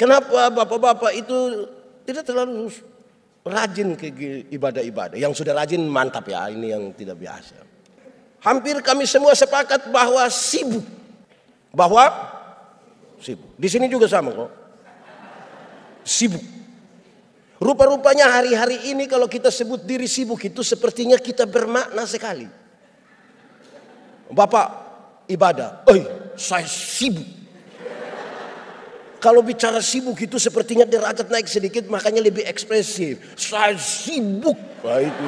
Kenapa bapak-bapak itu tidak terlalu rajin ke ibadah-ibadah? Yang sudah rajin mantap ya, ini yang tidak biasa. Hampir kami semua sepakat bahwa sibuk. Di sini juga sama kok. Sibuk. Rupa-rupanya hari-hari ini kalau kita sebut diri sibuk itu sepertinya kita bermakna sekali. Bapak ibadah, saya sibuk. Kalau bicara sibuk itu sepertinya derajat naik sedikit, makanya lebih ekspresif. Saya sibuk. Nah, itu.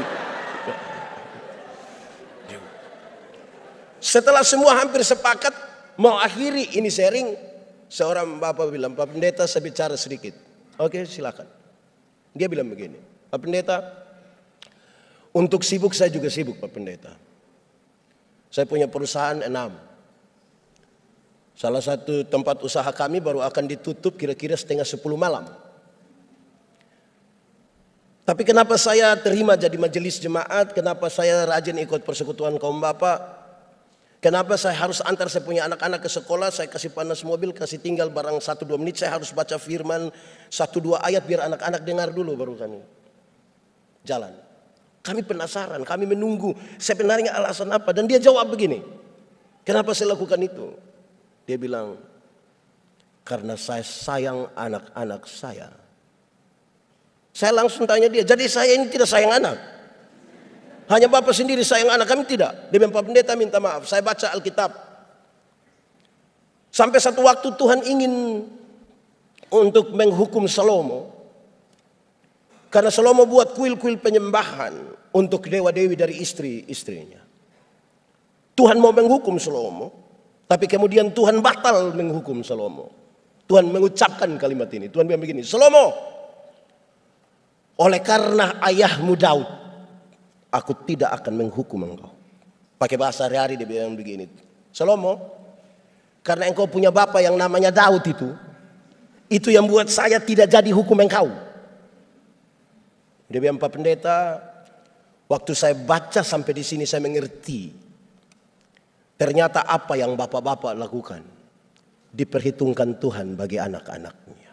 Setelah semua hampir sepakat mau akhiri ini sharing, seorang bapak bilang, Pak Pendeta saya bicara sedikit. Oke, silakan. Dia bilang begini, Pak Pendeta, untuk sibuk saya juga sibuk Pak Pendeta. Saya punya perusahaan 6. Salah satu tempat usaha kami baru akan ditutup kira-kira 9:30 malam. Tapi kenapa saya terima jadi majelis jemaat? Kenapa saya rajin ikut persekutuan kaum bapak? Kenapa saya harus antar saya punya anak-anak ke sekolah? Saya kasih panas mobil, kasih tinggal barang 1-2 menit. Saya harus baca firman 1-2 ayat biar anak-anak dengar dulu baru kami jalan. Kami penasaran, kami menunggu sebenarnya alasan apa. Dan dia jawab begini, kenapa saya lakukan itu? Dia bilang, karena saya sayang anak-anak saya. Saya langsung tanya dia, jadi saya ini tidak sayang anak? Hanya bapak sendiri sayang anak, kami tidak? Dia bilang, Pak Pendeta minta maaf, saya baca Alkitab. Sampai satu waktu Tuhan ingin untuk menghukum Salomo. Karena Salomo buat kuil-kuil penyembahan untuk dewa-dewi dari istri-istrinya. Tuhan mau menghukum Salomo. Tapi kemudian Tuhan batal menghukum Salomo. Tuhan mengucapkan kalimat ini. Tuhan bilang begini, Salomo, oleh karena ayahmu Daud, aku tidak akan menghukum engkau. Pakai bahasa hari-hari dia bilang begini, Salomo, karena engkau punya bapak yang namanya Daud itu yang buat saya tidak jadi hukum engkau. Dia bilang, Pak Pendeta, waktu saya baca sampai di sini saya mengerti. Ternyata apa yang bapak-bapak lakukan diperhitungkan Tuhan bagi anak-anaknya.